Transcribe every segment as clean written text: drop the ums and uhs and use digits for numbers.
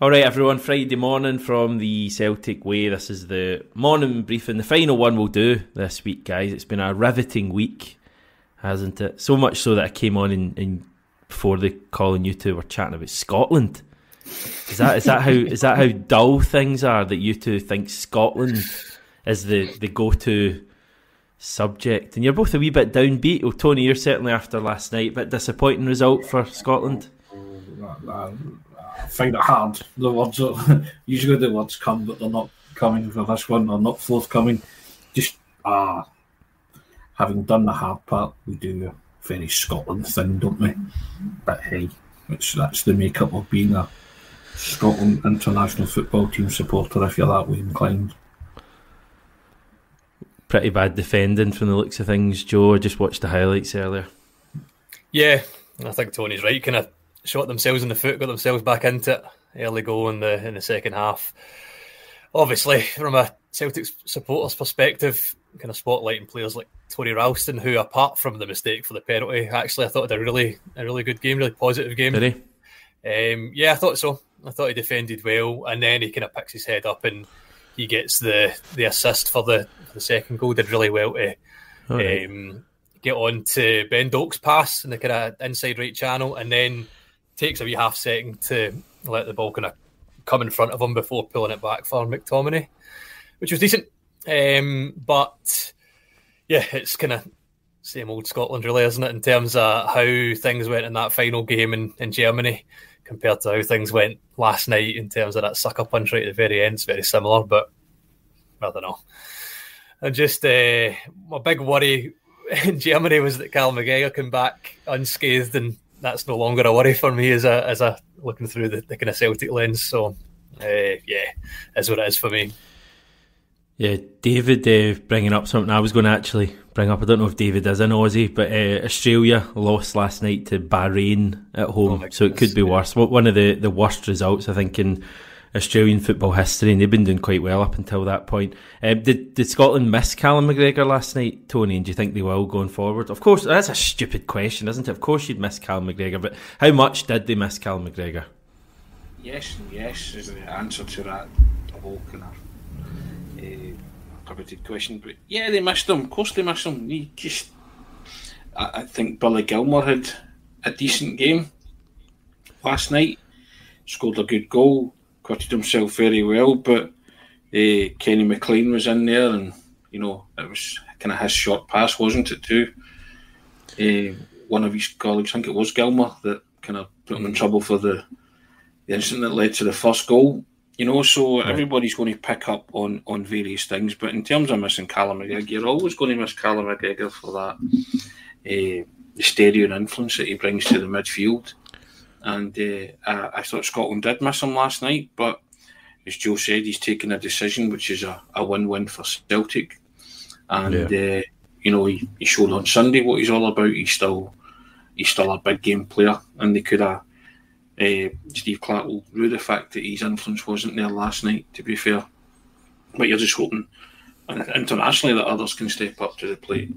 Alright everyone, Friday morning from the Celtic Way. This is the morning briefing, the final one we'll do this week, guys. It's been a riveting week, hasn't it? So much so that I came on in before the call and you two were chatting about Scotland. Is that how dull things are, that you two think Scotland is the go-to subject? And you're both a wee bit downbeat. Oh, Tony, you're certainly after last night. Bit disappointing result for Scotland. I find it hard. The words are, usually the words come, but they're not coming for this one. They're not forthcoming. Just having done the hard part, we do a very Scotland thing, don't we? But hey, that's the makeup of being a Scotland international football team supporter, if you're that way inclined. Pretty bad defending from the looks of things, Joe. I just watched the highlights earlier. Yeah, I think Tony's right. Kind of shot themselves in the foot, got themselves back into it. Early goal in the second half. Obviously, from a Celtic supporter's perspective, kind of spotlighting players like Tony Ralston, who, apart from the mistake for the penalty, actually I thought had a really good game, really positive game. Did he? Yeah, I thought so. I thought he defended well, and then he kind of picks his head up and he gets the assist for the second goal. Did really well to get on to Ben Doak's pass in the kind of inside right channel, and then takes a wee half second to let the ball kind of come in front of him before pulling it back for McTominay, which was decent. But yeah, it's kind of same old Scotland really, isn't it, in terms of how things went in that final game in Germany compared to how things went last night in terms of that sucker punch right at the very end. It's very similar, but I don't know. And just my big worry in Germany was that Callum McGregor came back unscathed, and that's no longer a worry for me as a looking through the kind of Celtic lens. So, yeah, is what it is for me. Yeah, David bringing up something I was going to actually bring up. I don't know if David is an Aussie, but Australia lost last night to Bahrain at home, so it could be worse. One of the worst results, I think, in Australian football history, and they've been doing quite well up until that point. Did Scotland miss Callum McGregor last night, Tony, and do you think they will going forward? Of course, that's a stupid question, isn't it? Of course you'd miss Callum McGregor, but how much did they miss Callum McGregor? Yes and yes is the answer to that whole kind of coveted question. But yeah, they missed him. Of course they missed him. I think Billy Gilmour had a decent game last night, scored a good goal, acquitted himself very well, but Kenny McLean was in there, and it was kind of his short pass, wasn't it, too? One of his colleagues, I think it was Gilmour, that kind of put him in trouble for the incident that led to the first goal. So everybody's going to pick up on various things, but in terms of missing Callum McGregor, you're always going to miss Callum McGregor for that the steadying influence that he brings to the midfield. And I thought Scotland did miss him last night, but as Joe said, he's taken a decision which is a win-win for Celtic. And he showed on Sunday what he's all about. He's still a big game player, and they could have Steve Clark will rue the fact that his influence wasn't there last night, to be fair. But you're just hoping internationally that others can step up to the plate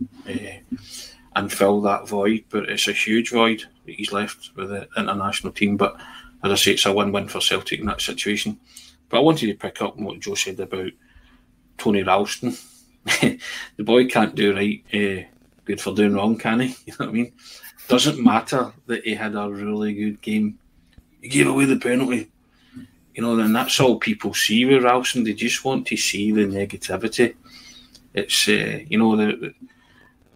and fill that void. But it's a huge void that he's left with the international team. But as I say, it's a win-win for Celtic in that situation. But I wanted to pick up on what Joe said about Tony Ralston. The boy can't do right good for doing wrong, can he? You know what I mean? Doesn't matter that he had a really good game. He gave away the penalty. And that's all people see with Ralston. They just want to see the negativity. It's,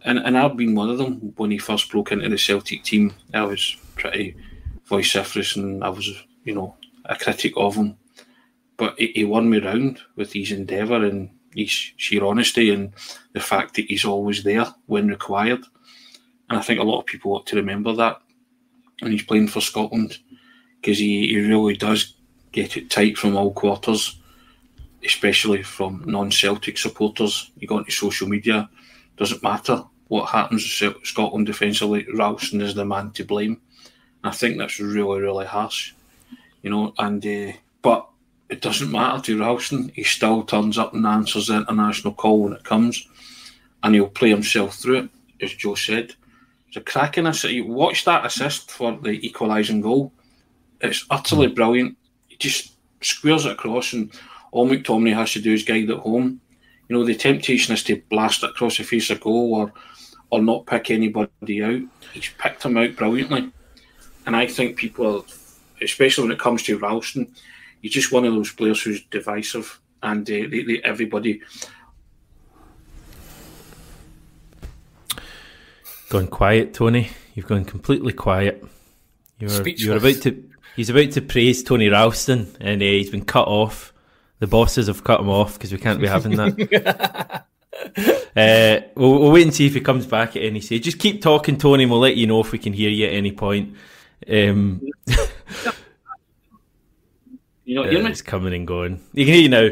and I've been one of them. When he first broke into the Celtic team, I was pretty vociferous and I was, a critic of him. But he won me round with his endeavour and his sheer honesty and the fact that he's always there when required. And I think a lot of people ought to remember that when he's playing for Scotland, because he really does get it tight from all quarters, especially from non-Celtic supporters. You go into social media, doesn't matter what happens to Scotland defensively, Ralston is the man to blame. And I think that's really, really harsh, but it doesn't matter to Ralston. He still turns up and answers the international call when it comes, and he'll play himself through it, as Joe said. It's a cracking assist. You watch that assist for the equalising goal. It's utterly brilliant. just squares it across, and all McTominay has to do is guide it home. You know, the temptation is to blast it across the face of goal or not pick anybody out. He's picked him out brilliantly. And I think people, especially when it comes to Ralston, he's just one of those players who's divisive, and everybody... Gone quiet, Tony. You've gone completely quiet. You're about to... He's about to praise Tony Ralston, and he's been cut off. The bosses have cut him off because we can't be having that. We'll wait and see if he comes back at any stage. Just keep talking, Tony, and we'll let you know if we can hear you at any point. It's coming and going. You can hear you now.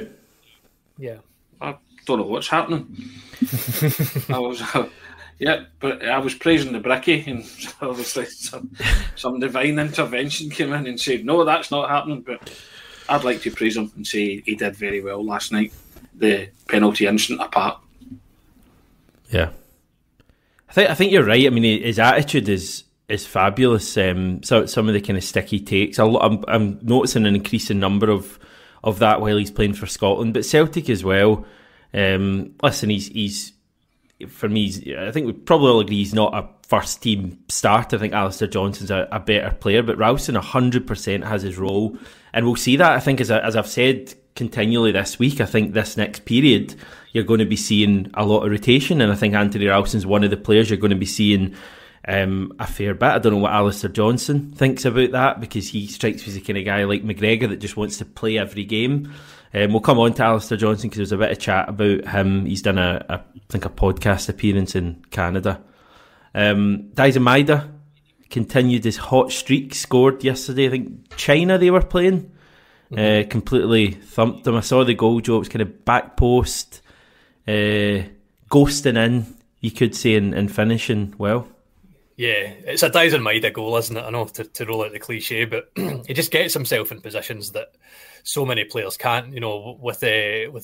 Yeah. I don't know what's happening. But I was praising the Bricky, and obviously some divine intervention came in and said, no, that's not happening. But I'd like to praise him and say he did very well last night, the penalty incident apart. Yeah. I think you're right. I mean, his attitude is fabulous. So some of the kind of sticky takes. I'm noticing an increasing number of that while he's playing for Scotland, but Celtic as well. Listen, he's for me, I think we probably all agree he's not a first team starter. I think Alistair Johnston's a better player, but Ralston 100% has his role, and we'll see that. I think as I've said continually this week, I think this next period you're going to be seeing a lot of rotation, and I think Anthony Ralston's one of the players you're going to be seeing a fair bit. I don't know what Alistair Johnston thinks about that, because he strikes me as the kind of guy like McGregor that just wants to play every game. We'll come on to Alistair Johnston because there's a bit of chat about him. He's done I think a podcast appearance in Canada. Dyson Maeda continued his hot streak, scored yesterday. I think China they were playing. Completely thumped them. I saw the goal, Joe. It was kind of back post, ghosting in, you could say, and finishing well. Yeah, it's a Dyson Maeda goal, isn't it? I know to roll out the cliche, but he just gets himself in positions that so many players can't. You know, with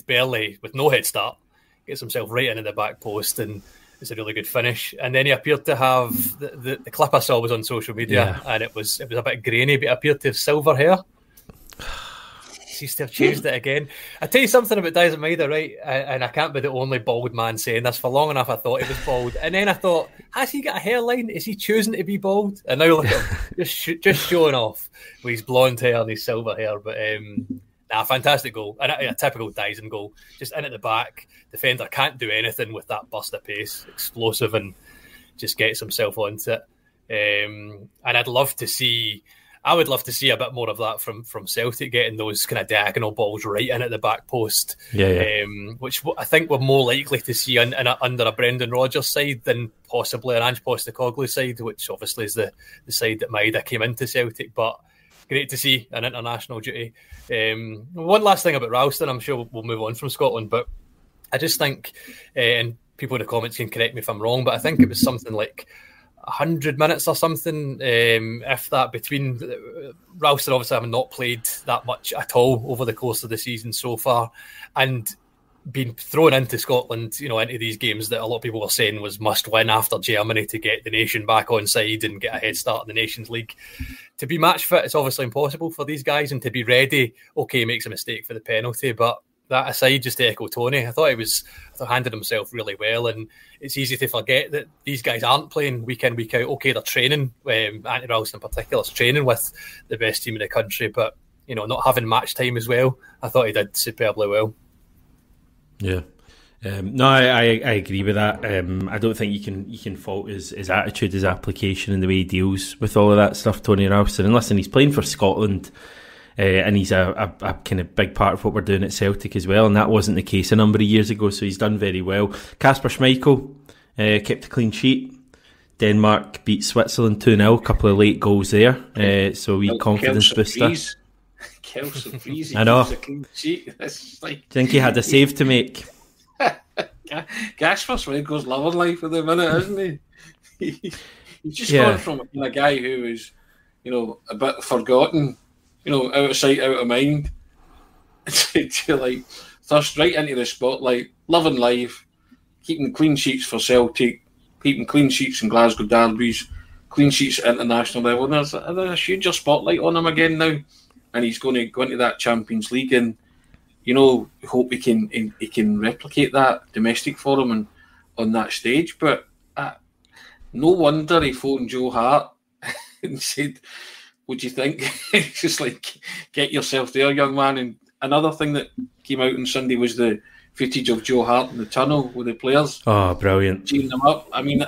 barely, with no head start, gets himself right into the back post, and it's a really good finish. And then he appeared to have the clip I saw was on social media, and it was a bit grainy, but it appeared to have silver hair. Seems to have changed it again. I tell you something about Dyson Maeda, right? And I can't be the only bald man saying this. For long enough, I thought he was bald, and then I thought, has he got a hairline? Is he choosing to be bald? And now look at him, just showing off with his blonde hair and his silver hair. But fantastic goal, and a typical Dyson goal. Just in at the back, defender can't do anything with that burst of pace, explosive, and just gets himself onto it. And I would love to see a bit more of that from Celtic, getting those kind of diagonal balls right in at the back post, which I think we're more likely to see under a Brendan Rodgers side than possibly an Ange Postecoglou side, which obviously is the side that Maeda came into Celtic. But great to see an international duty. One last thing about Ralston, I'm sure we'll move on from Scotland, but I just think, and people in the comments can correct me if I'm wrong, but I think it was something like 100 minutes or something, if that, between Ralston obviously having not played that much at all over the course of the season so far, and being thrown into Scotland, you know, into these games that a lot of people were saying was must win after Germany to get the nation back on side and get a head start in the Nations League. To be match fit, it's obviously impossible for these guys, and to be ready, okay, he makes a mistake for the penalty, but that aside, just to echo Tony, I thought he handled himself really well, and it's easy to forget that these guys aren't playing week in, week out. Okay, they're training, Anthony Ralston in particular is training with the best team in the country, but you know, not having match time as well, I thought he did superbly well. Yeah. No, I agree with that. I don't think you can fault his attitude, his application, and the way he deals with all of that stuff, Tony Ralston. And listen, he's playing for Scotland. And he's a kind of big part of what we're doing at Celtic as well, and that wasn't the case a number of years ago, so he's done very well. Kasper Schmeichel kept a clean sheet. Denmark beat Switzerland 2-0, a couple of late goals there, so confidence booster. I know. Do you think he had a save to make? Kasper Schmeichel's loving life at the minute, isn't he? He's just gone from a guy who is, you know, a bit forgotten, you know, out of sight, out of mind, to like thrust right into the spotlight, loving life, keeping clean sheets for Celtic, keeping clean sheets in Glasgow derbies, clean sheets at international level. And there's a huger spotlight on him again now. and he's going to go into that Champions League, and hope he can replicate that domestic for him and on that stage. But no wonder he phoned Joe Hart and said, "What do you think?" It's just like, get yourself there, young man. And another thing that came out on Sunday was the footage of Joe Hart in the tunnel with the players. Oh, brilliant! Cheering them up. I mean,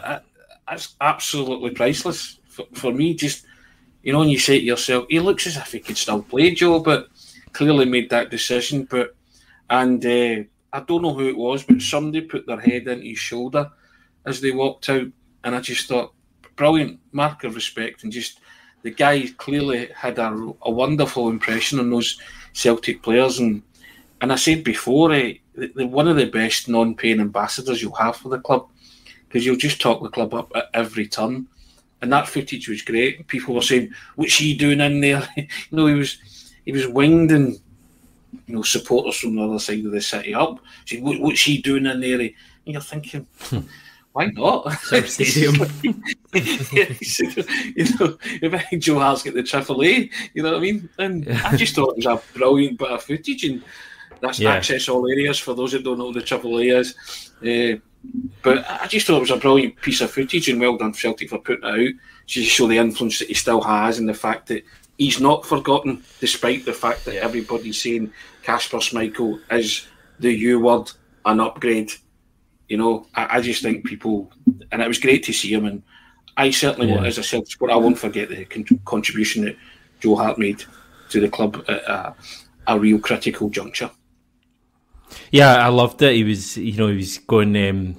that's absolutely priceless for me. Just when you say to yourself, he looks as if he could still play, Joe, but clearly made that decision. I don't know who it was, but somebody put their head into his shoulder as they walked out, and I just thought, brilliant mark of respect, and just the guy clearly had a wonderful impression on those Celtic players, and I said before, they're one of the best non-paying ambassadors you'll have for the club, because you'll just talk the club up at every turn, and that footage was great. People were saying, "What's he doing in there?" He was winged, and supporters from the other side of the city up saying, "What's he doing in there?" And you're thinking, why not? Stadium. If Joe Hart's got the Triple A, you know what I mean? And I just thought it was a brilliant bit of footage, and that's access all areas for those that don't know what the Triple A is. But I just thought it was a brilliant piece of footage, and well done Celtic for putting it out to show the influence that he still has, and the fact that he's not forgotten, despite the fact that everybody's saying Kasper Schmeichel is the U word, an upgrade. I just think people, and it was great to see him, and I certainly, as a Celtic supporter, I won't forget the contribution that Joe Hart made to the club at a real critical juncture. Yeah, I loved it. He was going,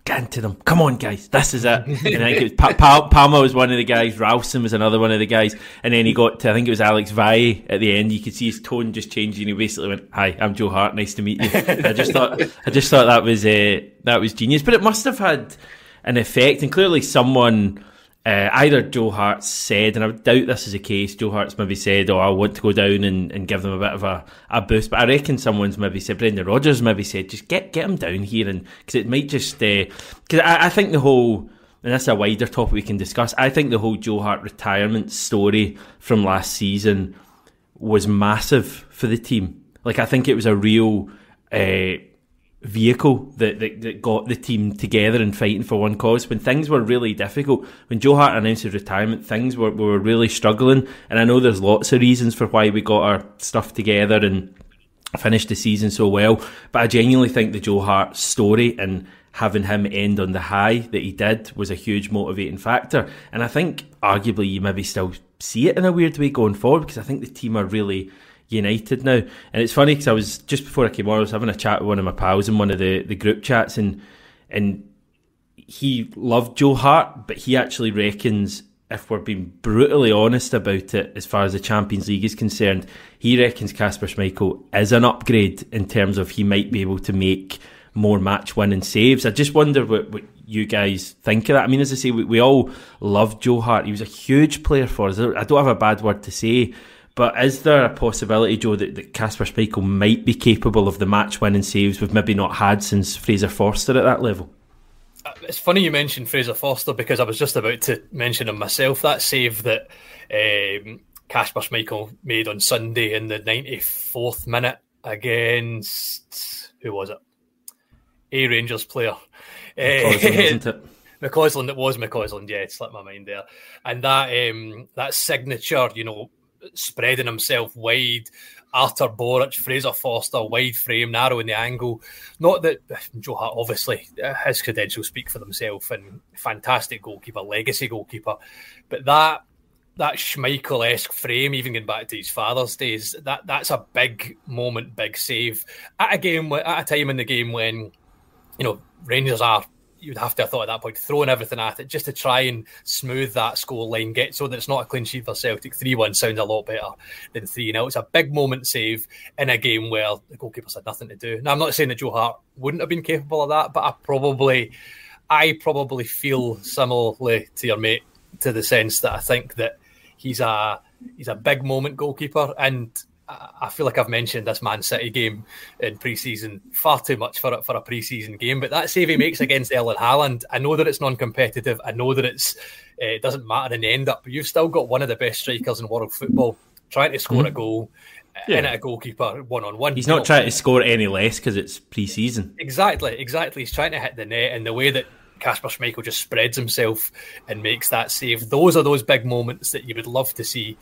get into them. Come on, guys, this is it. And I think it was Palma was one of the guys, Ralston was another one of the guys, and then he got to, I think it was Alex Valle at the end. You could see his tone just changing. He basically went, "Hi, I'm Joe Hart. Nice to meet you." I just thought that was genius. But it must have had an effect, and clearly someone. Either Joe Hart said, and I doubt this is the case, Joe Hart's maybe said, "Oh, I want to go down and give them a bit of a boost." But I reckon someone's maybe said, Brendan Rodgers maybe said, just get him down here, and because it might just... Because I think the whole... And that's a wider topic we can discuss. I think the whole Joe Hart retirement story from last season was massive for the team. Like, I think it was a real... vehicle that got the team together and fighting for one cause when things were really difficult. When Joe Hart announced his retirement, things were really struggling, and I know there's lots of reasons for why we got our stuff together and finished the season so well, but I genuinely think the Joe Hart story and having him end on the high that he did was a huge motivating factor, and I think arguably you maybe still see it in a weird way going forward, because I think the team are really united now. And it's funny because I was, just before I came on, I was having a chat with one of my pals in one of the group chats, and he loved Joe Hart, but he actually reckons, if we're being brutally honest about it, as far as the Champions League is concerned, he reckons Kasper Schmeichel is an upgrade in terms of he might be able to make more match-winning saves. I just wonder what you guys think of that. I mean, as I say, we all loved Joe Hart. He was a huge player for us. I don't have a bad word to say, but is there a possibility, Joe, that Kasper Schmeichel might be capable of the match-winning saves we've maybe not had since Fraser Forster at that level? It's funny you mentioned Fraser Forster, because I was just about to mention him myself. That save that Kasper Schmeichel made on Sunday in the 94th minute against... who was it? A Rangers player. Wasn't it? McCausland, it was McCausland, yeah, it slipped my mind there. And that signature, spreading himself wide, Artur Boruc, Fraser Forster, wide frame, narrowing the angle. Not that Joe Hart, obviously, his credentials speak for themselves, and fantastic goalkeeper, legacy goalkeeper. But that Schmeichel-esque frame, even going back to his father's days, that's a big moment, big save. At a time in the game when, Rangers are, you'd have to have thought at that point, throwing everything at it just to try and smooth that score line, get so that it's not a clean sheet for Celtic. 3-1 sounds a lot better than 3-0. It's a big moment save in a game where the goalkeepers had nothing to do. Now, I'm not saying that Joe Hart wouldn't have been capable of that, but I probably feel similarly to your mate, to the sense that I think that he's a big moment goalkeeper, and I feel like I've mentioned this Man City game in pre-season far too much for a pre-season game, but that save he makes against Erling Haaland, I know that it's non-competitive, I know that it doesn't matter in the end up, but you've still got one of the best strikers in world football trying to score a goal in at a goalkeeper one-on-one. He's not trying to score any less because it's pre-season. Exactly. He's trying to hit the net, and the way that Kasper Schmeichel just spreads himself and makes that save, those are those big moments that you would love to see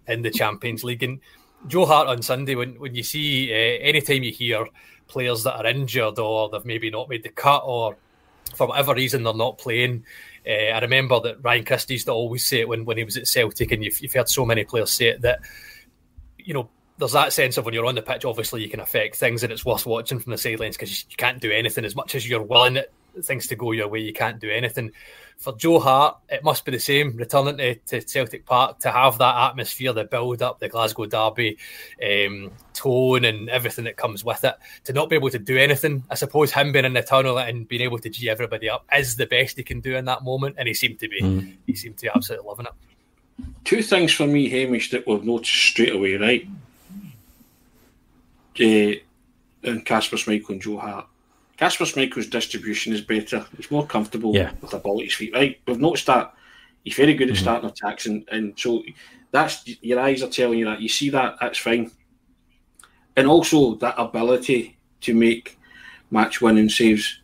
in the Champions League. And Joe Hart on Sunday, when you see, anytime you hear players that are injured or they've maybe not made the cut or for whatever reason they're not playing, I remember that Ryan Christie used to always say it when he was at Celtic, and you've heard so many players say it, that, you know, there's that sense of when you're on the pitch, obviously you can affect things and it's worth watching from the sidelines because you can't do anything. As much as you're willing things to go your way, you can't do anything. For Joe Hart, it must be the same, returning to Celtic Park, to have that atmosphere, the build-up, the Glasgow Derby tone and everything that comes with it. To not be able to do anything, I suppose him being in the tunnel and being able to G everybody up is the best he can do in that moment, and he seemed to be. He seemed to be absolutely loving it. Two things for me, Hamish, that we've noticed straight away, right? And Kasper Schmeichel and Joe Hart. Kasper Schmeichel's distribution is better. He's more comfortable with the ball at his feet, right? We've noticed that. He's very good at starting attacks, and so that's, your eyes are telling you that. You see that, that's fine. And also that ability to make match-winning saves.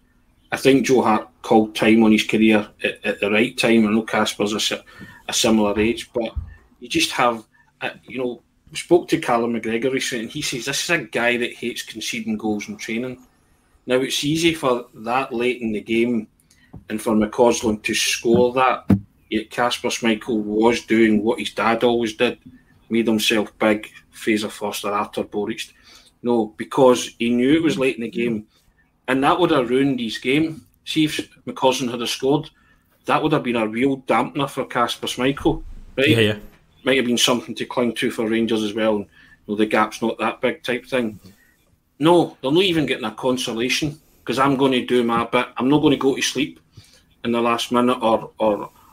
I think Joe Hart called time on his career at the right time. I know Kasper's a similar age, but you just have, we spoke to Callum McGregor recently, and he says this is a guy that hates conceding goals in training. Now, it's easy for that late in the game and for McCausland to score that, yet Kasper Schmeichel was doing what his dad always did, made himself big, Fraser Forster, Arthur Boric. No, because he knew it was late in the game, and that would have ruined his game. See if McCausland had scored, that would have been a real dampener for Kasper Schmeichel, right? Yeah. Might have been something to cling to for Rangers as well, and the gap's not that big type thing. No, they're not even getting a consolation because I'm going to do my bit. I'm not going to go to sleep in the last minute or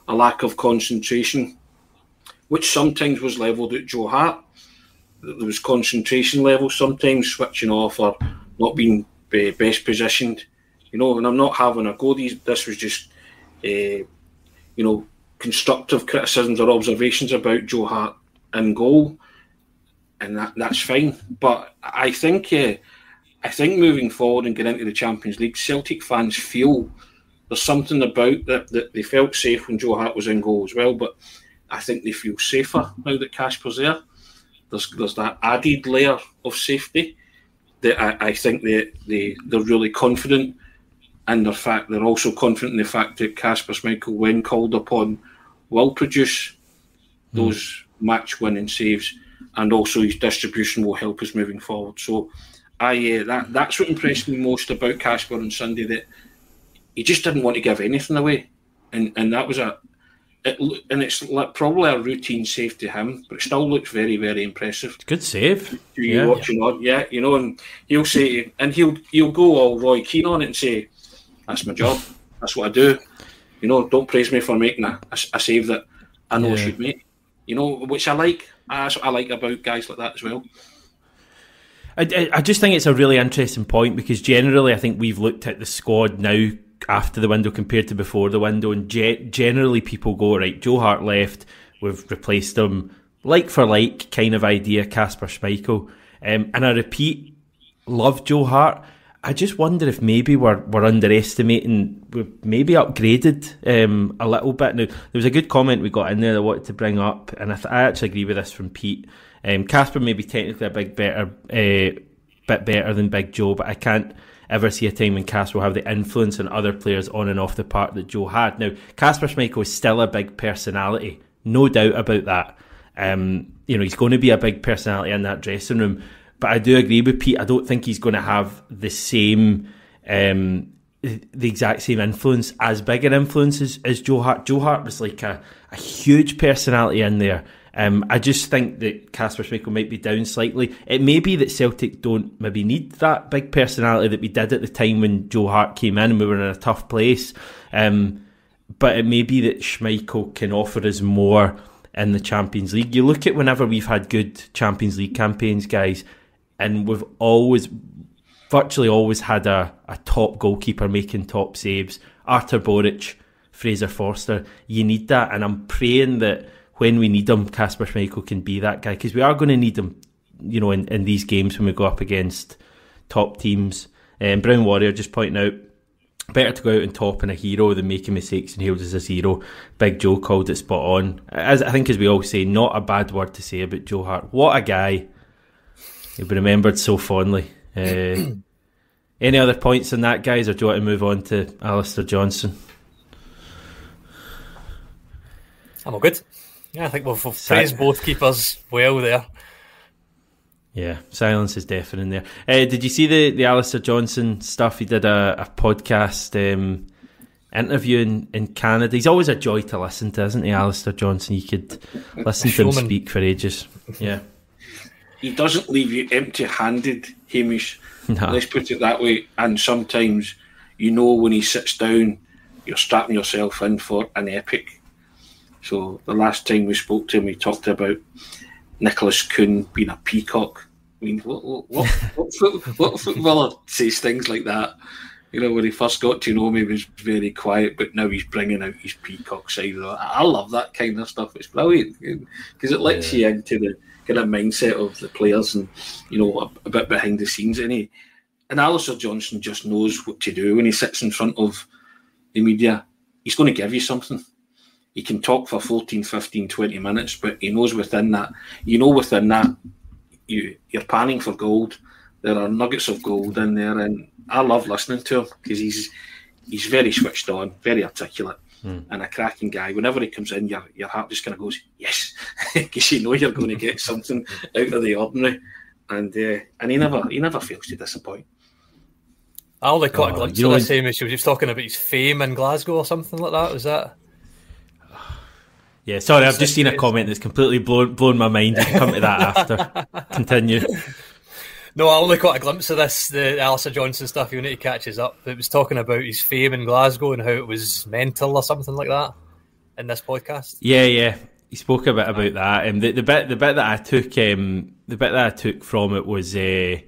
a lack of concentration, which sometimes was levelled at Joe Hart. There was concentration levels, sometimes switching off or not being best positioned, and I'm not having a go. This was just, constructive criticisms or observations about Joe Hart in goal, and that's fine. But I think moving forward and getting into the Champions League, Celtic fans feel there's something about that they felt safe when Joe Hart was in goal as well, but I think they feel safer now that Kasper's there. There's that added layer of safety that I think they're really confident, and they're also confident in the fact that Kasper Schmeichel, when called upon, will produce those match-winning saves, and also his distribution will help us moving forward. So that's what impressed me most about Kasper on Sunday, that he just didn't want to give anything away, and that was it's probably a routine save to him, but it still looks very, very impressive. Good save. Watching on, and he'll say, and he'll go all Roy Keane on it and say, "That's my job. That's what I do. Don't praise me for making a save that I know I should make." Which I like. That's what I like about guys like that as well. I just think it's a really interesting point, because generally I think we've looked at the squad now after the window compared to before the window, and generally people go, right, Joe Hart left, we've replaced him like for like kind of idea, Kasper Schmeichel, and I repeat, love Joe Hart. I just wonder if maybe we're underestimating, we've maybe upgraded a little bit. Now, there was a good comment we got in there that I wanted to bring up, and I actually agree with this from Pete. Kasper may be technically a bit better than Big Joe, but I can't ever see a time when Kasper will have the influence on other players on and off the park that Joe had. Now, Kasper Schmeichel is still a big personality, no doubt about that. He's going to be a big personality in that dressing room. But I do agree with Pete. I don't think he's going to have the same, the exact same influence, as big an influence as Joe Hart. Joe Hart was like a huge personality in there. I just think that Kasper Schmeichel might be down slightly. It may be that Celtic don't maybe need that big personality that we did at the time when Joe Hart came in and we were in a tough place. But it may be that Schmeichel can offer us more in the Champions League. You look at whenever we've had good Champions League campaigns, guys, and we've virtually always had a top goalkeeper making top saves. Arthur Boric, Fraser Forster, you need that. And I'm praying that when we need him, Kasper Schmeichel can be that guy, because we are going to need him, you know, in these games when we go up against top teams. Brown Warrior just pointing out, better to go out on top and a hero than making mistakes and hailed as a zero. Big Joe called it spot on. As I think, as we all say, not a bad word to say about Joe Hart. What a guy. He'll be remembered so fondly. Any other points on that, guys, or do you want to move on to Alistair Johnston? I'm all good. Yeah, I think we've praised both keepers well there. Yeah, silence is deafening there. Did you see the Alistair Johnston stuff? He did a podcast interview in Canada. He's always a joy to listen to, isn't he, Alistair Johnston? You could listen to him speak for ages. Yeah. He doesn't leave you empty-handed, Hamish. No. Let's put it that way. And sometimes, you know, when he sits down, you're strapping yourself in for an epic. So the last time we spoke to him, we talked about Nicholas Kuhn being a peacock. I mean, what footballer says things like that? You know, when he first got to know me, he was very quiet, but now he's bringing out his peacock side. I love that kind of stuff. It's brilliant because it lets you into the kind of mindset of the players and, you know, a bit behind the scenes. And Alistair Johnston just knows what to do when he sits in front of the media. He's going to give you something. He can talk for 14, 15, 20 minutes, but he knows within that, you're panning for gold. There are nuggets of gold in there, and I love listening to him because he's very switched on, very articulate, and a cracking guy. Whenever he comes in, your heart just kind of goes, yes, because you know you're going to get something out of the ordinary, and he never fails to disappoint. I only caught a glimpse of this, Hamish. He was just talking about his fame in Glasgow or something like that. Was that? Yeah, sorry, I've just seen a comment that's completely blown my mind. We can come to that after. Continue. No, I only caught a glimpse of this, the Alistair Johnston stuff. You need to catch us up. It was talking about his fame in Glasgow and how it was mental or something like that in this podcast. Yeah. He spoke a bit about that. The bit that I took from it was he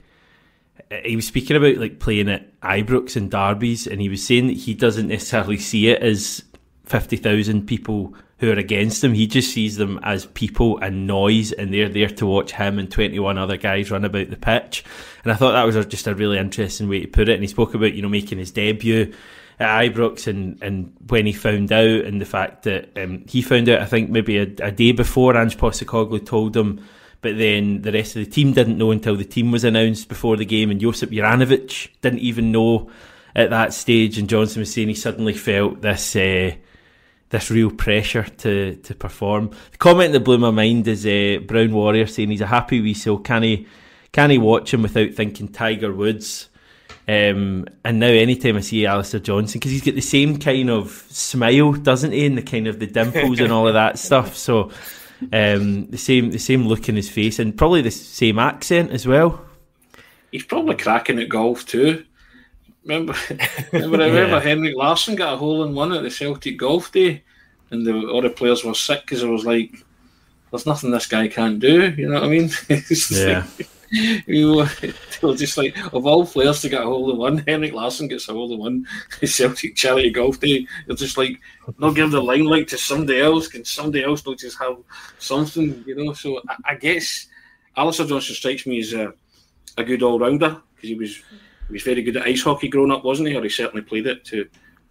was speaking about like playing at Ibrox and derbies, and he was saying that he doesn't necessarily see it as 50,000 people who are against him. He just sees them as people and noise, and they're there to watch him and 21 other guys run about the pitch. And I thought that was just a really interesting way to put it. And he spoke about, you know, making his debut at Ibrox and when he found out, and the fact that he found out, I think, maybe a day before Ange Postecoglou told him, but then the rest of the team didn't know until the team was announced before the game, and Josip Juranovic didn't even know at that stage. And Johnson was saying he suddenly felt this real pressure to perform. The comment that blew my mind is Brown Warrior saying he's a happy wee soul. Can he watch him without thinking Tiger Woods? And now anytime I see Alistair Johnston, because he's got the same kind of smile, doesn't he, and the kind of the dimples and all of that stuff. So the same look in his face, and probably the same accent as well. He's probably cracking at golf too. Remember Henrik Larsson got a hole-in-one at the Celtic Golf Day, and all the players were sick because it was like, there's nothing this guy can't do, you know what I mean? They were just like, of all players to get a hole-in-one, Henrik Larsson gets a hole-in-one at Celtic Charity Golf Day. They're just like, not give the limelight to somebody else, can somebody else not just have something, you know? So I guess Alistair Johnston strikes me as a good all-rounder, because he was very good at ice hockey growing up, wasn't he? Or he certainly played it to.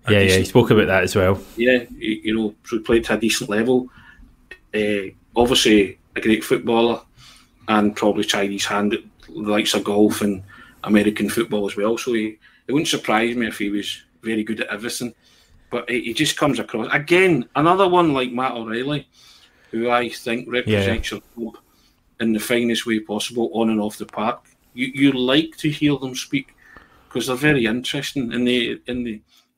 He spoke about that as well. Yeah, he played to a decent level. Obviously, a great footballer, and probably tried his hand at the likes of golf and American football as well. So it wouldn't surprise me if he was very good at everything. But he just comes across again, another one like Matt O'Reilly, who I think represents your club in the finest way possible, on and off the park. You like to hear them speak, because they're very interesting, and they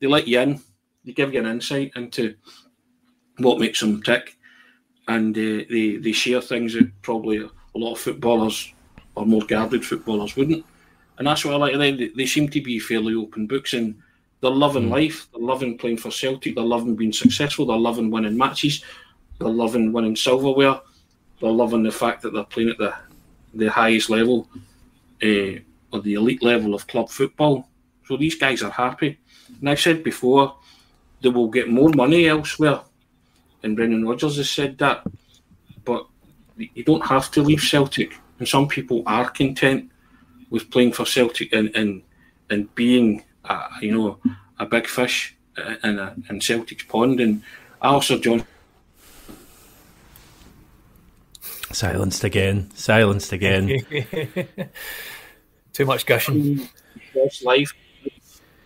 let you in. They give you an insight into what makes them tick, and they share things that probably a lot of footballers or more guarded footballers wouldn't. And that's what I like. They seem to be fairly open books, and they're loving life. They're loving playing for Celtic. They're loving being successful. They're loving winning matches. They're loving winning silverware. They're loving the fact that they're playing at the highest level, or the elite level of club football. So these guys are happy. And I've said before, they will get more money elsewhere. And Brendan Rodgers has said that. but you don't have to leave Celtic. And some people are content with playing for Celtic and being, a big fish in Celtic's pond. And Alistair Johnston. Silenced again. Too much gushing. Fresh life,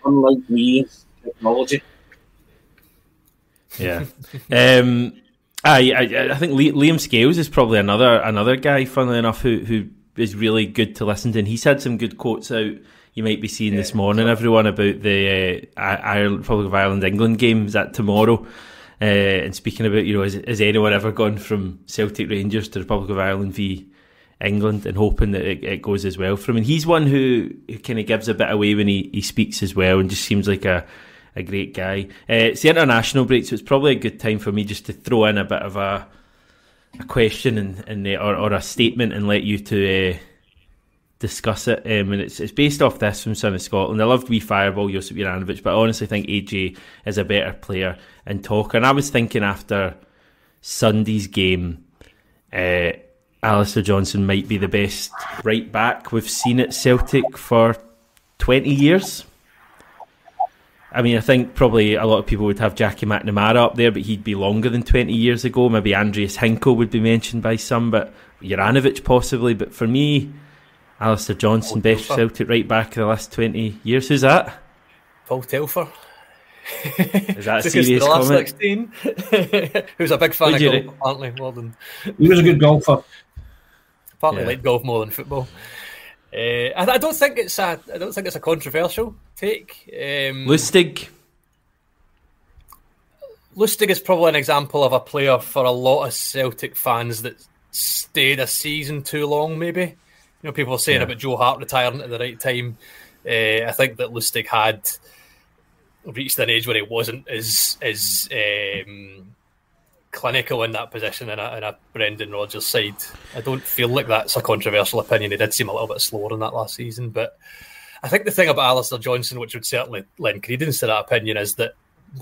unlike me, technology. Yeah. I think Liam Scales is probably another guy, funnily enough, who is really good to listen to. And he's had some good quotes out you might be seeing this morning, everyone, about the Republic of Ireland England game. Is that tomorrow? And speaking about, has anyone ever gone from Celtic Rangers to Republic of Ireland v England, and hoping that it goes as well for him. And he's one who kind of gives a bit away when he speaks as well, and just seems like a great guy. It's the international break, so it's probably a good time for me just to throw in a bit of a question or a statement and let you to discuss it. And it's based off this from Son of Scotland. I loved wee Fireball, Josip Juranovic, but I honestly think AJ is a better player and talker. And I was thinking after Sunday's game, Alistair Johnston might be the best right back we've seen at Celtic for 20 years. I mean, I think probably a lot of people would have Jackie McNamara up there, but he'd be longer than 20 years ago. Maybe Andreas Hinkle would be mentioned by some, but Juranovic possibly. But for me, Alistair Johnston, best Celtic right back of the last 20 years. Who's that? Paul Telfer. Is that a serious comment? 16. Who's a big fan of golf, apparently, more than... He was a good golfer. Apparently liked golf more than football. I don't think it's a controversial take. Lustig is probably an example of a player for a lot of Celtic fans that stayed a season too long, maybe. People are saying about Joe Hart retiring at the right time. I think that Lustig had reached an age where he wasn't as clinical in that position in a Brendan Rodgers side. I don't feel like that's a controversial opinion. He did seem a little bit slower in that last season, but I think the thing about Alistair Johnston, which would certainly lend credence to that opinion, is that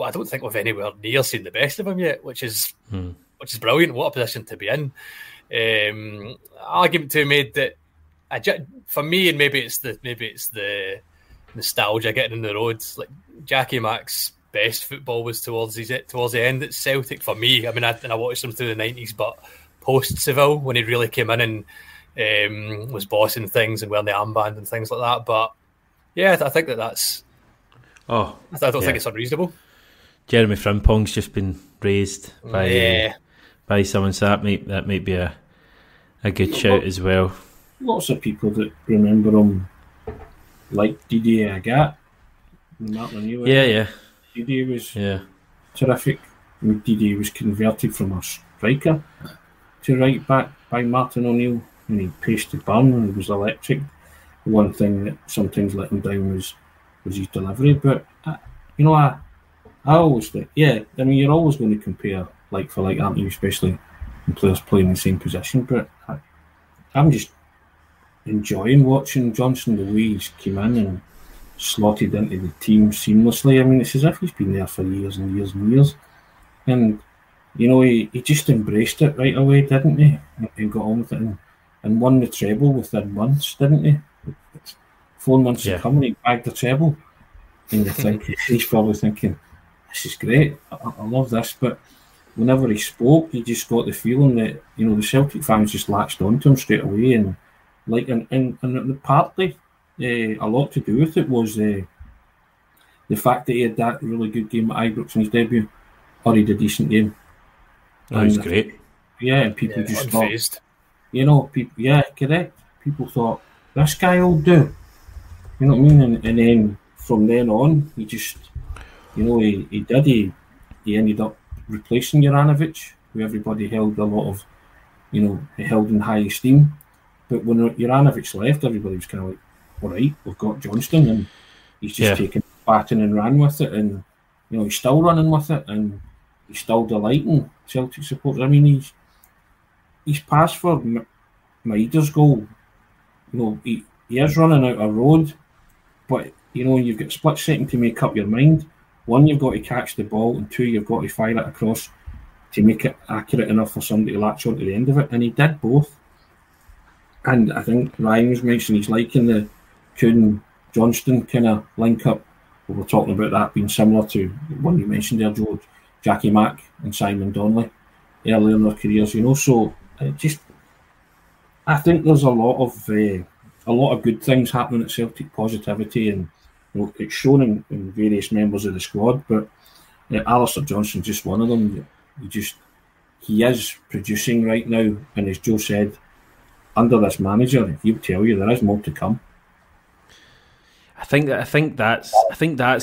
I don't think we've anywhere near seen the best of him yet, which is brilliant. What a position to be in. Argument to be made that for me, and maybe it's the nostalgia getting in the roads. Like Jackie Mac's best football was towards the end at Celtic for me. I mean, I watched him through the 90s, but post Seville when he really came in and was bossing things and wearing the armband and things like that. But yeah, I think that's. I don't think it's unreasonable. Jeremy Frimpong's just been raised by someone, so that might be a good shout as well. Lots of people that remember him, like Didier Agat. Didier was terrific. Didier was converted from a striker to right back by Martin O'Neill, and he paced the burn and he was electric. The one thing that sometimes let him down was his delivery. But I always think, you're always going to compare like for like, aren't you? Especially when players playing in the same position. But I'm just enjoying watching Johnston, the way he's came in and slotted into the team seamlessly. I mean, it's as if he's been there for years and years and years. And, he just embraced it right away, didn't he? He got on with it and won the treble within months, didn't he? 4 months to come and he bagged the treble. And you think, he's probably thinking, this is great, I love this. But whenever he spoke, you just got the feeling that, the Celtic fans just latched onto him straight away. And partly, a lot to do with it was the fact that he had that really good game at Ibrox in his debut, or he did a decent game. He's great. Yeah, and people just unfazed. Thought, correct. People thought, this guy will do. You know what I mean? And then from then on, he just, he ended up replacing Juranovic, who everybody held a lot of, held in high esteem. But when Juranovic left, everybody was kind of like, all right, we've got Johnston, and he's just taken the baton and ran with it, and he's still running with it, and he's still delighting Celtic supporters. I mean, he's passed for Maida's goal. He is running out a road, but you've got a split second to make up your mind. One, you've got to catch the ball, and two, you've got to fire it across to make it accurate enough for somebody to latch on to the end of it, and he did both. And I think Ryan was mentioning he's liking the Johnston kind of link up. We were talking about that being similar to one you mentioned there, George, Jackie Mack and Simon Donnelly earlier in their careers, So I think there's a lot of good things happening at Celtic, positivity, and it's shown in various members of the squad. But Alistair Johnston's just one of them. He is producing right now, and as Joe said, under this manager, he'll tell you there is more to come. I think that's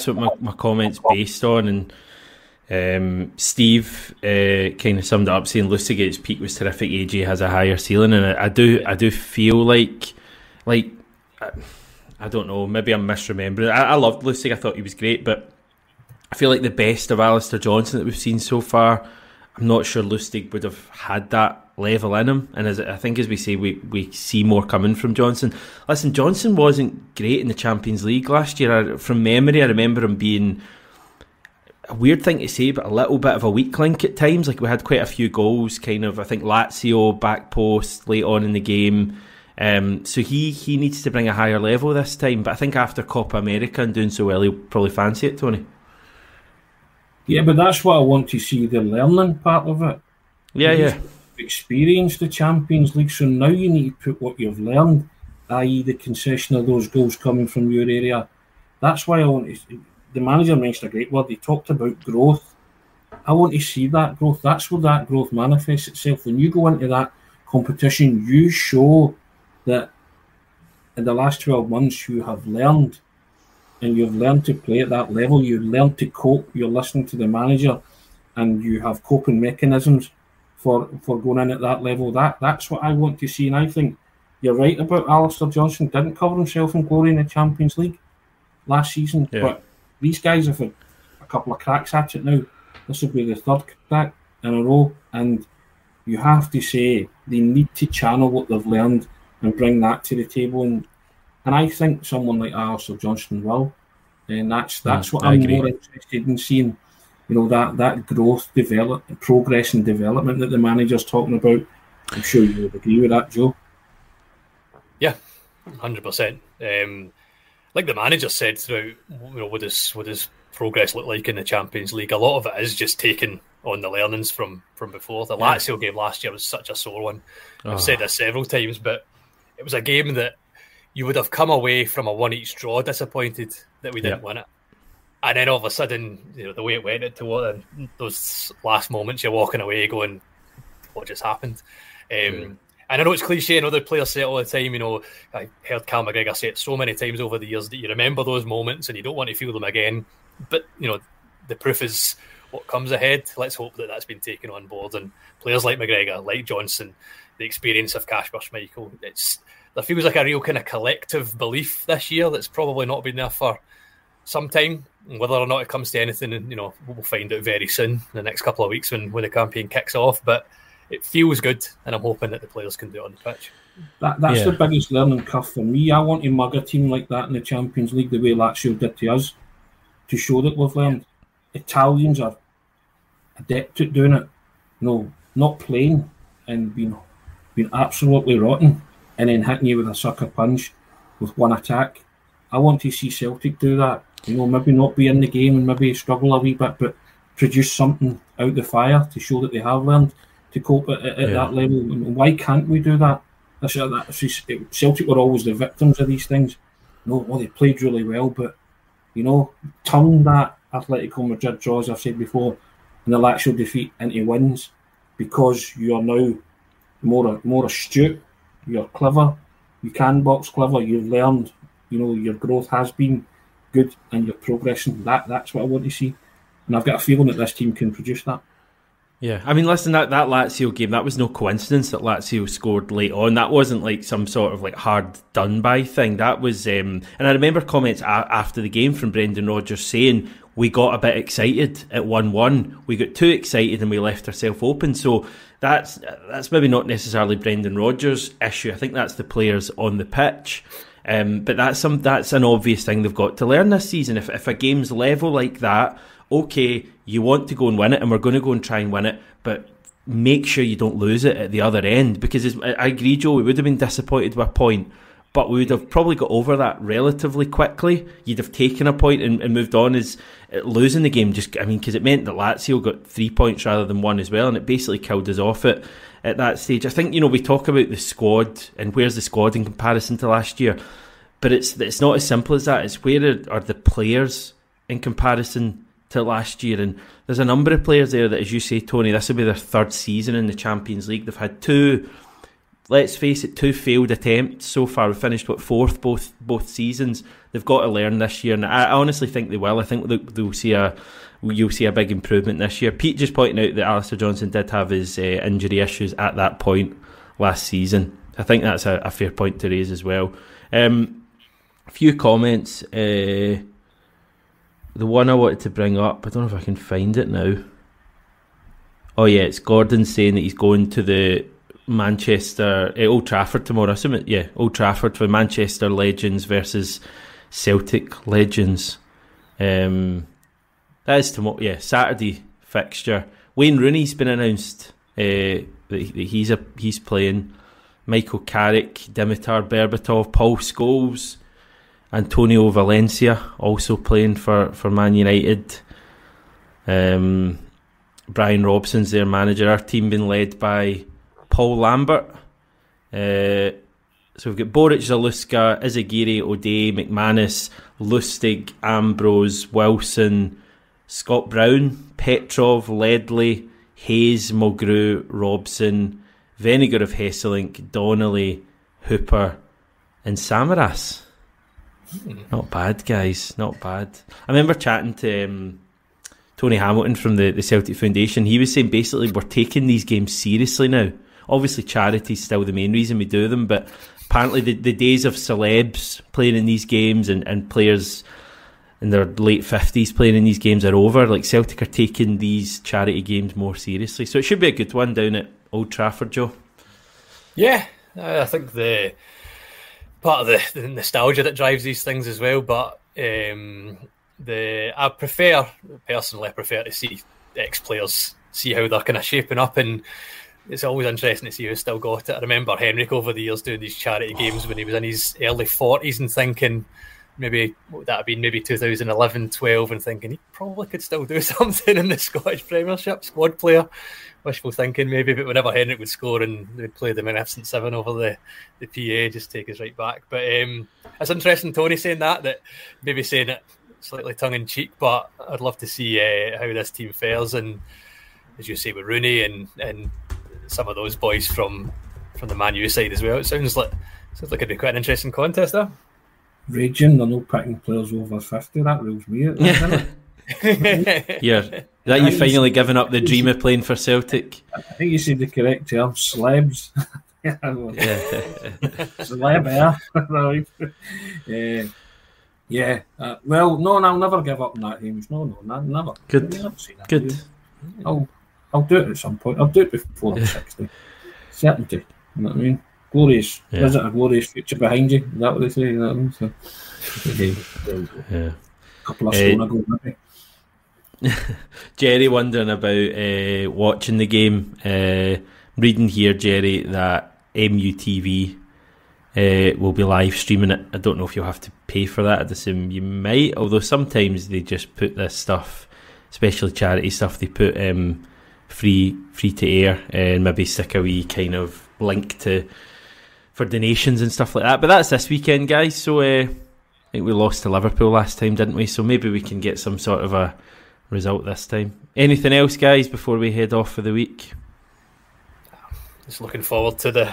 what my comment's based on, and Steve kind of summed it up saying Lustigate's peak was terrific. AJ has a higher ceiling, and I do feel like I don't know, maybe I'm misremembering. I loved Lustig. I thought he was great, but I feel like the best of Alistair Johnston that we've seen so far, I'm not sure Lustig would have had that level in him. And I think as we say, we see more coming from Johnston. Listen, Johnston wasn't great in the Champions League last year. From memory, I remember him being, a weird thing to say, but a little bit of a weak link at times. Like, we had quite a few goals, kind of, I think Lazio, back post, late on in the game. So he needs to bring a higher level this time. But I think after Copa America and doing so well, he'll probably fancy it, Tony. Yeah, but that's what I want to see, the learning part of it. Yeah. Experienced the Champions League, so now you need to put what you've learned, i.e. the concession of those goals coming from your area. That's why I want to. The manager mentioned a great word. He talked about growth. I want to see that growth. That's where that growth manifests itself. When you go into that competition, you show that in the last 12 months you have learned, and you've learned to play at that level. You've learned to cope. You're listening to the manager, and you have coping mechanisms for going in at that level. That's what I want to see, and I think you're right about Alistair Johnston. Didn't cover himself in glory in the Champions League last season, but these guys have had a couple of cracks at it now. This will be the third crack in a row, and you have to say they need to channel what they've learned and bring that to the table, and I think someone like Alistair Johnston will, and that's what I'm more interested in seeing. That growth, progress and development that the manager's talking about. I'm sure you would agree with that, Joe. Yeah, 100%. Like the manager said throughout, what does progress look like in the Champions League? A lot of it is just taking on the learnings from before. The Lazio game last year was such a sore one. I've said this several times, but it was a game that you would have come away from a 1-1 draw disappointed that we didn't win it. And then all of a sudden, the way it went those last moments, you're walking away going, what just happened? And I know it's cliche, and other players say it all the time. I heard Cal McGregor say it so many times over the years that you remember those moments and you don't want to feel them again. But, the proof is what comes ahead. Let's hope that that's been taken on board. And players like McGregor, like Johnson, the experience of Kasper Schmeichel, there feels like a real kind of collective belief this year that's probably not been there for some time. Whether or not it comes to anything, we'll find out very soon in the next couple of weeks when the campaign kicks off. But it feels good, and I'm hoping that the players can do it on the pitch. That's the biggest learning curve for me. I want to mug a team like that in the Champions League the way Lazio did to us, to show that we've learned. Italians are adept at doing it. Not playing and being absolutely rotten and then hitting you with a sucker punch with one attack. I want to see Celtic do that. Maybe not be in the game and maybe struggle a wee bit, but produce something out the fire to show that they have learned to cope at that level. Why can't we do that? Celtic were always the victims of these things. They played really well, but turn that Atletico Madrid draw, as I've said before, and the Lazio defeat into wins, because you are now more astute, you're clever, you can box clever, you've learned, your growth has been good and you're progressing. That's what I want to see, and I've got a feeling that this team can produce that. Yeah, I mean, listen, that Lazio game, that was no coincidence that Lazio scored late on. That wasn't like some sort of like hard done by thing. That was, and I remember comments after the game from Brendan Rodgers saying we got a bit excited at 1-1. We got too excited and we left ourselves open. So that's maybe not necessarily Brendan Rodgers' issue. I think that's the players on the pitch. But that's an obvious thing they've got to learn this season. If a game's level like that, okay, you want to go and win it, and we're going to go and try and win it, but make sure you don't lose it at the other end, because I agree, Joe, we would have been disappointed with a point, but we would have probably got over that relatively quickly. You'd have taken a point and moved on. As losing the game, because it meant that Lazio got 3 points rather than 1 as well, and it basically killed us off at that stage. I think, we talk about the squad and where's the squad in comparison to last year, but it's not as simple as that. It's where are the players in comparison to last year, and there's a number of players there that, as you say, Tony, this will be their 3rd season in the Champions League. They've had 2, let's face it, 2 failed attempts so far. We've finished 4th both seasons. They've got to learn this year, and I honestly think they will. I think you'll see a big improvement this year. Pete just pointing out that Alistair Johnston did have his injury issues at that point last season. I think that's a fair point to raise as well. A few comments. The one I wanted to bring up, I don't know if I can find it now. Oh yeah, it's Gordon saying that he's going to the Manchester, Old Trafford tomorrow. Old Trafford for Manchester Legends versus Celtic Legends. That is tomorrow. Yeah, Saturday fixture. Wayne Rooney's been announced that he's playing. Michael Carrick, Dimitar Berbatov, Paul Scholes, Antonio Valencia also playing for Man United. Brian Robson's their manager. Our team being led by Paul Lambert. So we've got Boric, Zaluska, Izagiri, O'Day, McManus, Lustig, Ambrose, Wilson, Scott Brown, Petrov, Ledley, Hayes, Mulgrew, Robson, Venegar of Hesselink, Donnelly, Hooper, and Samaras. Not bad, guys. Not bad. I remember chatting to Tony Hamilton from the Celtic Foundation. He was saying basically we're taking these games seriously now. Obviously charity's still the main reason we do them, but apparently the days of celebs playing in these games and players in their late 50s playing in these games are over. Like, Celtic are taking these charity games more seriously. So it should be a good one down at Old Trafford, Joe. Yeah, I think the part of the nostalgia that drives these things as well, but I prefer to see ex-players see how they're kind of shaping up, and it's always interesting to see who's still got it. I remember Henrik over the years doing these charity games when he was in his early 40s and thinking maybe what that had been, maybe 2011, 12, and thinking he probably could still do something in the Scottish Premiership, squad player. Wishful thinking maybe, but whenever Henrik would score and they'd play the Magnificent Seven over the PA, just take us right back. But it's interesting, Tony saying that maybe saying it slightly tongue-in-cheek, but I'd love to see how this team fares, and as you say with Rooney and some of those boys from the Man U side as well. It sounds like it'd be quite an interesting contest there. Raging, they're not picking players over 50. That rules me out, doesn't it? Yeah. That you finally given up the dream of playing for Celtic? I think you said the correct term, slabs. Celeb, yeah. Well, no, I'll never give up on that, Hamish. No, never. Good. I'll do it at some point. I'll do it before I'm 60. Certainty. You know what I mean? Glorious. Yeah. Is it a glorious future behind you? Is that what they say? You know what I mean? So, yeah. A couple of stone ago, maybe. Jerry wondering about watching the game. Reading here, Jerry, that MUTV will be live streaming it. I don't know if you'll have to pay for that. I'd assume you might, although sometimes they just put this stuff, especially charity stuff, they put free to air and maybe stick a wee kind of link for donations and stuff like that. But that's this weekend, guys. So I think we lost to Liverpool last time, didn't we? So maybe we can get some sort of a result this time. Anything else, guys, before we head off for the week? Just looking forward to the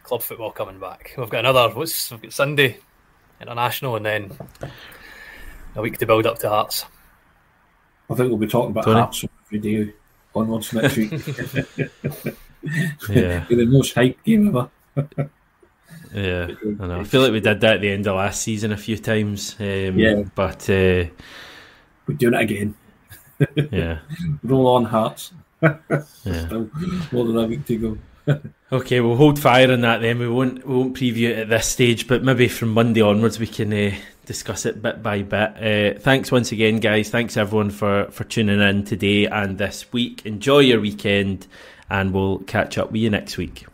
club football coming back. We've got we've got Sunday international, and then a week to build up to Hearts. I think we'll be talking about Hearts every day onwards next week. Yeah, the most hyped game ever. Yeah, I know. I feel like we did that at the end of last season a few times. But we're doing it again. Yeah. Roll on, Hearts. Yeah. Still more than a week to go. Okay, we'll hold fire on that then. We won't preview it at this stage, but maybe from Monday onwards we can discuss it bit by bit. Thanks once again, guys. Thanks everyone for tuning in today and this week. Enjoy your weekend, and we'll catch up with you next week.